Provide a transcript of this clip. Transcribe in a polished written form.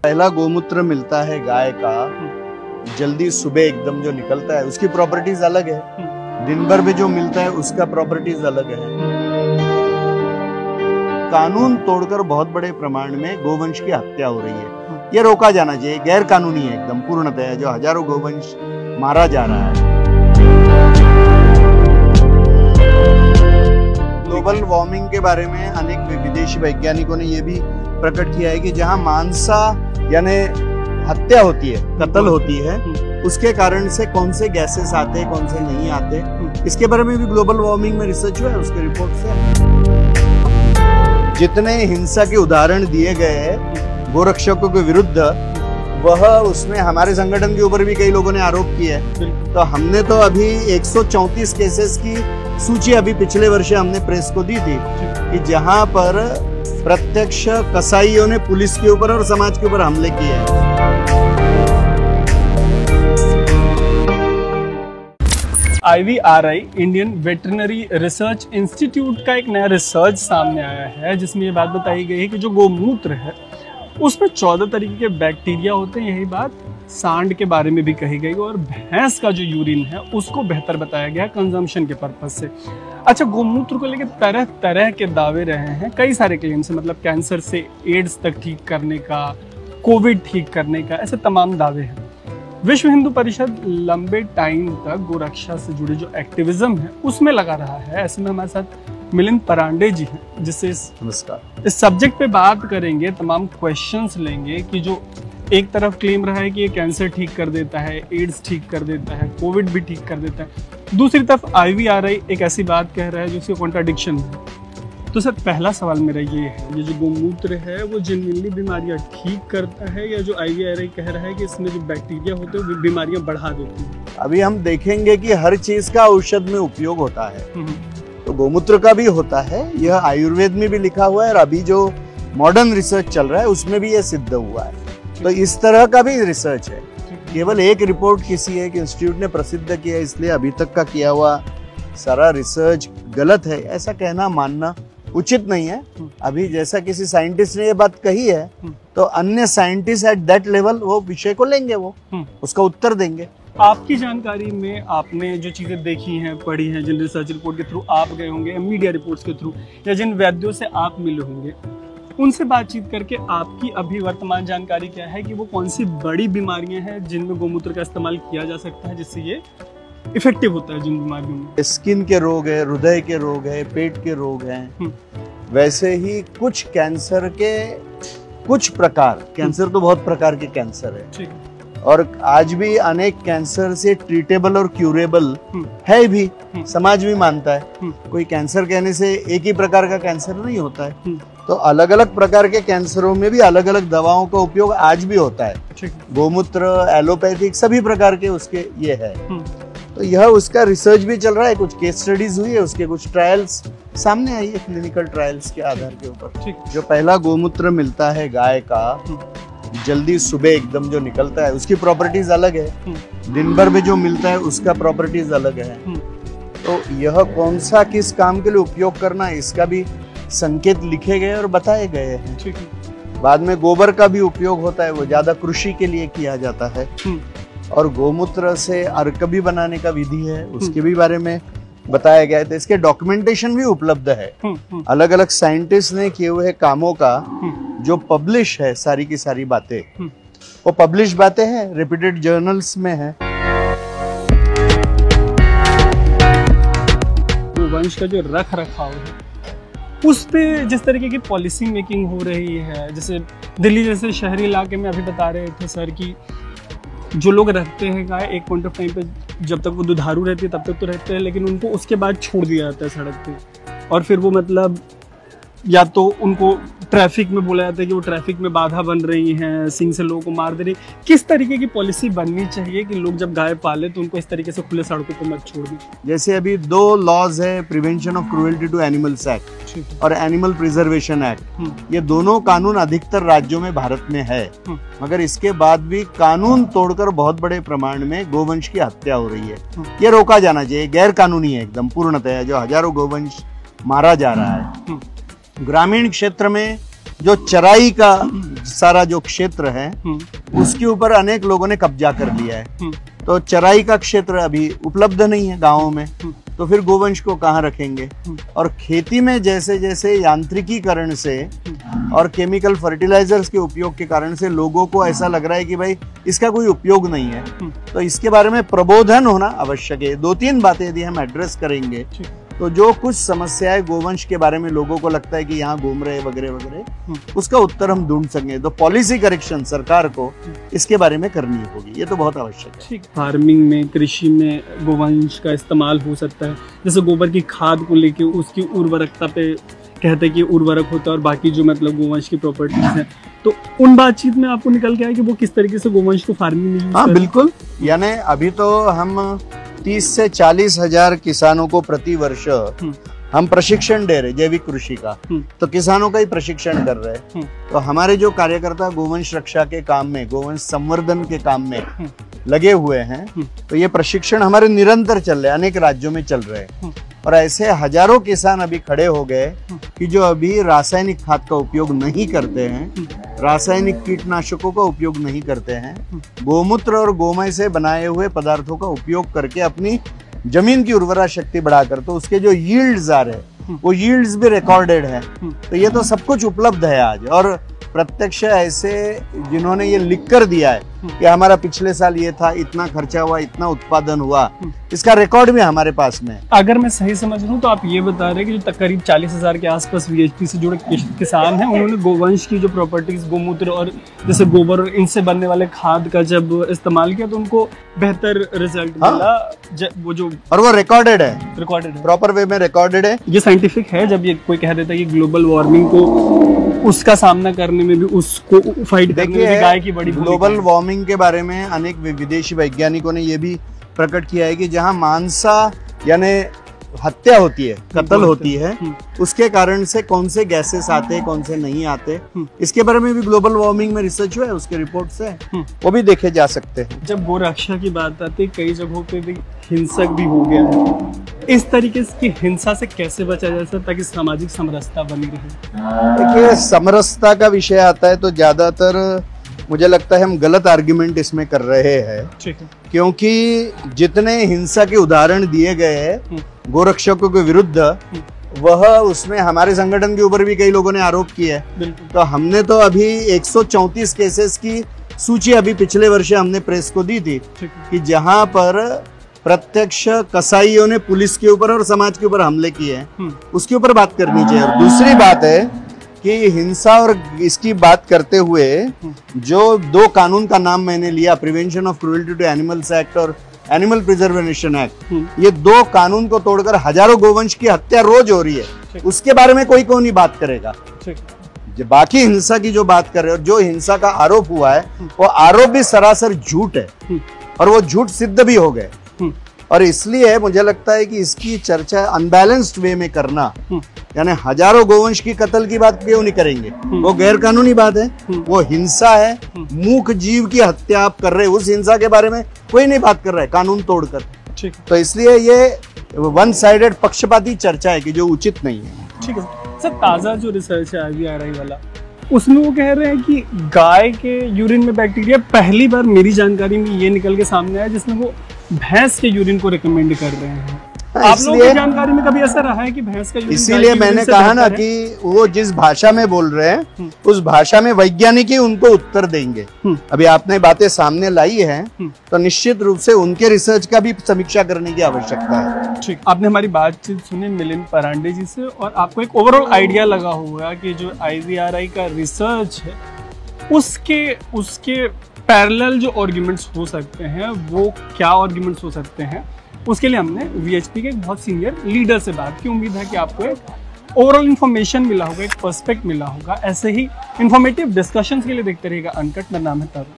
पहला गोमूत्र मिलता है गाय का जल्दी सुबह एकदम जो निकलता है उसकी प्रॉपर्टीज अलग है, दिन भर में जो मिलता है उसका प्रॉपर्टीज अलग है। कानून तोड़कर बहुत बड़े प्रमाण में गोवंश की हत्या हो रही है, ये रोका जाना चाहिए। गैर कानूनी है एकदम पूर्णतः, जो हजारों गोवंश मारा जा रहा है। ग्लोबल वार्मिंग के बारे में अनेक विदेशी वैज्ञानिकों ने यह भी प्रकट किया है कि जहां मांसा यानी हत्या होती है, कत्ल होती है, उसके कारण से कौन से गैसेस आते हैं, कौन से नहीं आते, इसके बारे में भी ग्लोबल वार्मिंग में रिसर्च हुआ है उसके रिपोर्ट से। जितने हिंसा के उदाहरण दिए गए हैं गोरक्षकों के विरुद्ध, वह उसमें हमारे संगठन के ऊपर भी कई लोगों ने आरोप किए हैं। तो हमने तो अभी 134 केसेस की सूची अभी पिछले वर्ष हमने प्रेस को दी थी कि जहां पर प्रत्यक्ष कसाईयों ने पुलिस के ऊपर और समाज के ऊपर हमले किए हैं। IVRI Indian veterinary research institute का एक नया रिसर्च सामने आया है, जिसमें ये बात बताई गई है कि जो गोमूत्र है उसमें 14 तरीके के बैक्टीरिया होते हैं। यही बात सांड के बारे में भी कही गई और भैंस का जो यूरिन है उसको बेहतर बताया गया कंजम्पशन के पर्पज से। अच्छा, गोमूत्र को लेकर तरह तरह के दावे रहे हैं, कई सारे क्लेम्स, मतलब कैंसर से एड्स तक ठीक करने का, कोविड ठीक करने का, ऐसे तमाम दावे हैं। विश्व हिंदू परिषद लंबे टाइम तक गोरक्षा से जुड़े जो एक्टिविज्म है उसमें लगा रहा है। ऐसे में हमारे साथ मिलिंद परांडे जी हैं, जिससे इस सब्जेक्ट पे बात करेंगे, तमाम क्वेश्चंस लेंगे कि जो एक तरफ क्लेम रहा है कि ये कैंसर ठीक कर देता है, एड्स ठीक कर देता है, कोविड भी ठीक कर देता है, दूसरी तरफ IVRI एक ऐसी बात कह रहा है जिसकी कॉन्ट्राडिक्शन है। तो सर, पहला सवाल मेरा ये है, ये जो गोमूत्र है वो जेन्युइनली बीमारियां ठीक करता है, या जो IVRI कह रहा है कि इसमें जो बैक्टीरिया होते हैं वो बीमारियां बढ़ा देती हैं? अभी हम देखेंगे कि हर चीज का औषध में उपयोग होता है, तो गोमूत्र का भी होता है। यह आयुर्वेद में भी लिखा हुआ है और अभी जो मॉडर्न रिसर्च चल रहा है उसमें भी यह सिद्ध हुआ है। तो इस तरह का भी रिसर्च है, केवल एक रिपोर्ट किसी एक इंस्टीट्यूट ने प्रसिद्ध किया इसलिए अभी तक का किया हुआ सारा रिसर्च गलत है, ऐसा कहना मानना उचित नहीं है। अभी जैसा किसी साइंटिस्ट ने ये बात कही है तो अन्य साइंटिस्ट एट दैट लेवल वो विषय को लेंगे, वो उसका उत्तर देंगे। आपकी जानकारी में आपने जो चीजें देखी हैं, पढ़ी हैं, जिन रिसर्च रिपोर्ट के थ्रू आप गए होंगे, मीडिया रिपोर्ट्स के थ्रू, या जिन वैद्यों से आप मिले होंगे, उनसे बातचीत करके आपकी अभी वर्तमान जानकारी क्या है कि वो कौन सी बड़ी बीमारियां हैं जिनमें गोमूत्र का इस्तेमाल किया जा सकता है, जिससे ये इफेक्टिव होता है जिन बीमारियों में? स्किन के रोग है, हृदय के रोग है, पेट के रोग हैं, वैसे ही कुछ कैंसर के कुछ प्रकार, कैंसर तो बहुत प्रकार के कैंसर है, ठीक है, और आज भी अनेक कैंसर से ट्रीटेबल और क्यूरेबल है भी, समाज भी मानता है। कोई कैंसर कहने से एक ही प्रकार का कैंसर नहीं होता है, तो अलग अलग प्रकार के कैंसरों में भी अलग अलग दवाओं का उपयोग आज भी होता है। गोमूत्र, एलोपैथिक, सभी प्रकार के उसके ये है। तो यह उसका रिसर्च भी चल रहा है, कुछ केस स्टडीज हुई है, उसके कुछ ट्रायल्स सामने आई है, क्लिनिकल ट्रायल्स के आधार के ऊपर। जो पहला गोमूत्र मिलता है गाय का जल्दी सुबह एकदम जो निकलता है उसकी प्रॉपर्टीज अलग है, दिन भर में जो मिलता है उसका प्रॉपर्टीज अलग है। तो यह कौन सा किस काम के लिए उपयोग करना है इसका भी संकेत लिखे गए और बताए गए हैं। बाद में गोबर का भी उपयोग होता है, वो ज्यादा कृषि के लिए किया जाता है, और गोमूत्र से अर्क भी बनाने का विधि है, उसके भी बारे में बताया गया है। तो इसके डॉक्यूमेंटेशन भी उपलब्ध है, अलग अलग साइंटिस्ट ने किए हुए कामों का जो पब्लिश है, सारी की सारी बातें वो पब्लिश बातें हैं, रेप्यूटेड जर्नल्स में है। वंश का जो रख रखाव है उस पे जिस तरीके की पॉलिसी मेकिंग हो रही है, जैसे दिल्ली जैसे शहरी इलाके में अभी बता रहे थे सर कि जो लोग रखते हैं गाय, एक पॉइंट ऑफ टाइम पे जब तक वो दुधारू रहती है तब तक तो रहते हैं, लेकिन उनको उसके बाद छोड़ दिया जाता है सड़क पे, और फिर वो मतलब या तो उनको ट्रैफिक में बोला जाता है कि वो ट्रैफिक में बाधा बन रही हैं, सिंग से लोगों को मार दे रही। किस तरीके की पॉलिसी बननी चाहिए कि लोग जब गाय पाले तो उनको इस तरीके से खुले सड़कों पर मत छोड़ दें? जैसे अभी 2 लॉज है, prevention of cruelty to animals act और एनिमल प्रिजर्वेशन एक्ट। ये दोनों कानून अधिकतर राज्यों में भारत में है, मगर इसके बाद भी कानून तोड़कर बहुत बड़े प्रमाण में गोवंश की हत्या हो रही है। ये रोका जाना चाहिए, गैर कानूनी है एकदम पूर्णतः, जो हजारों गोवंश मारा जा रहा है। ग्रामीण क्षेत्र में जो चराई का सारा जो क्षेत्र है उसके ऊपर अनेक लोगों ने कब्जा कर लिया है। तो चराई का क्षेत्र अभी उपलब्ध नहीं है गाँवों में, तो फिर गोवंश को कहाँ रखेंगे। और खेती में जैसे जैसे यांत्रिकीकरण से और केमिकल फर्टिलाइजर्स के उपयोग के कारण से लोगों को ऐसा लग रहा है कि भाई इसका कोई उपयोग नहीं है, तो इसके बारे में प्रबोधन होना आवश्यक है। 2-3 बातें यदि हम एड्रेस करेंगे तो जो कुछ समस्याएं गोवंश के बारे में लोगों को लगता है कि यहाँ घूम रहे वगैरह वगैरह, उसका उत्तर हम ढूंढ सकेंगे। तो पॉलिसी करेक्शन सरकार को इसके बारे में करनी होगी, ये तो बहुत आवश्यक है। ठीक, फार्मिंग में, कृषि में गोवंश का इस्तेमाल हो सकता है। जैसे गोबर की खाद को लेके उसकी उर्वरकता पे कहते हैं कि उर्वरक होता है, और बाकी जो मतलब गोवंश की प्रॉपर्टीज हैं, तो उन बातचीत में आपको निकल के आया कि वो किस तरीके से गोवंश को फार्मिंग में यूज हाँ बिल्कुल, यानी अभी तो हम 30 से 40 हजार किसानों को प्रति वर्ष हम प्रशिक्षण दे रहे जैविक कृषि का, तो किसानों का ही प्रशिक्षण कर रहे हैं। तो हमारे जो कार्यकर्ता गोवंश रक्षा के काम में, गोवंश संवर्धन के काम में लगे हुए हैं, तो ये प्रशिक्षण हमारे निरंतर चल रहे हैं, अनेक राज्यों में चल रहे हैं। और ऐसे हजारों किसान अभी खड़े हो गए कि जो अभी रासायनिक खाद का उपयोग नहीं करते हैं, रासायनिक कीटनाशकों का उपयोग नहीं करते हैं, गोमूत्र और गोमय से बनाए हुए पदार्थों का उपयोग करके अपनी जमीन की उर्वरा शक्ति बढ़ाकर, तो उसके जो यील्ड्स आ रहे वो यील्ड्स भी रिकॉर्डेड है। तो ये तो सब कुछ उपलब्ध है आज, और प्रत्यक्ष ऐसे जिन्होंने ये लिख कर दिया है कि हमारा पिछले साल ये था, इतना खर्चा हुआ, इतना उत्पादन हुआ, इसका रिकॉर्ड भी हमारे पास में। अगर मैं सही समझ रहा हूँ तो आप ये बता रहे हैं कि जो करीब 40,000 के आसपास वीएचपी से जुड़े किसान हैं, उन्होंने गोवंश की जो प्रॉपर्टीज, गोमूत्र और जैसे गोबर और इनसे बनने वाले खाद का जब इस्तेमाल किया तो उनको बेहतर रिजल्ट मिला। वो जो और वो रिकॉर्डेड है, प्रॉपर वे में रिकॉर्डेड है। ये साइंटिफिक है। जब ये कोई कह देता है कि ग्लोबल वार्मिंग को, उसका सामना करने में भी, उसको फाइट करने में भी गाय की बड़ी ग्लोबल वार्मिंग के बारे में अनेक विदेशी वैज्ञानिकों ने ये भी प्रकट किया है कि जहां मांसा यानी हत्या होती है, कत्ल होती है, उसके कारण से कौन से गैसेस आते हैं, कौन से नहीं आते, इसके बारे में भी ग्लोबल वार्मिंग में रिसर्च हुआ है, उसके रिपोर्ट से वो भी देखे जा सकते हैं। जब गौ रक्षा की बात आती है, कई जगहों पे भी हिंसक भी हो गया है। इस तरीके की हिंसा से कैसे बचा जा सकता ताकि सामाजिक समरसता बनी रहे? देखिए, समरसता का विषय आता है तो ज्यादातर मुझे लगता है हम गलत आर्ग्यूमेंट इसमें कर रहे हैं, क्योंकि जितने हिंसा के उदाहरण दिए गए हैं गोरक्षकों के विरुद्ध, वह उसमें हमारे संगठन के ऊपर भी कई लोगों ने आरोप किया है। तो हमने तो अभी 134 केसेस की सूची अभी पिछले वर्ष हमने प्रेस को दी थी कि जहां पर प्रत्यक्ष कसाईयों ने पुलिस के ऊपर और समाज के ऊपर हमले किए हैं, उसके ऊपर बात करनी चाहिए। और दूसरी बात है कि हिंसा और इसकी बात करते हुए जो 2 कानून का नाम मैंने लिया, prevention of cruelty to animals act और एनिमल प्रिजर्वेशन एक्ट, ये 2 कानून को तोड़कर हजारों गोवंश की हत्या रोज हो रही है, उसके बारे में कोई नहीं बात करेगा। जो बाकी हिंसा की जो बात कर रहे हो, जो हिंसा का आरोप हुआ है, वो आरोप भी सरासर झूठ है और वो झूठ सिद्ध भी हो गए। और इसलिए मुझे लगता है कि इसकी चर्चा अनबैलेंस्ड वे में करना, यानी हजारों गोवंश की कत्ल की बात क्यों नहीं करेंगे, वो गैर कानूनी बात है, वो हिंसा है, मूक जीव की हत्या आप कर रहे हैं, उस हिंसा के बारे में कोई नहीं बात कर रहा है कानून तोड़कर। तो इसलिए ये वन साइडेड पक्षपाती चर्चा है कि जो उचित नहीं है। ठीक है सर, ताजा जो रिसर्च है IVRI वाला, उसमें वो कह रहे हैं कि गाय के यूरिन में बैक्टीरिया, पहली बार मेरी जानकारी में ये निकल के सामने आया जिसमें वो भैंस के यूरिन को रिकमेंड कर रहे हैं। आप लोगों की जानकारी में कभी ऐसा रहा है कि भैंस का यूरिन? इसीलिए मैंने कहा ना कि वो जिस भाषा में बोल रहे हैं उस भाषा में वैज्ञानिक ही उनको उत्तर देंगे। अभी आपने बातें सामने लाई हैं तो निश्चित रूप से उनके रिसर्च का भी समीक्षा करने की आवश्यकता है। ठीक, आपने हमारी बातचीत सुनी मिलिंद परांडे जी से, और आपको एक ओवरऑल आइडिया लगा होगा कि जो IVRI का रिसर्च है उसके पैरेलल जो आर्ग्यूमेंट्स हो सकते हैं, वो क्या आर्ग्यूमेंट्स हो सकते हैं, उसके लिए हमने VHP के एक बहुत सीनियर लीडर से बात की। उम्मीद है कि आपको एक ओवरऑल इन्फॉर्मेशन मिला होगा, एक पर्सपेक्ट मिला होगा। ऐसे ही इन्फॉर्मेटिव डिस्कशंस के लिए देखते रहिएगा अनकट। मेरा नाम है तरुण।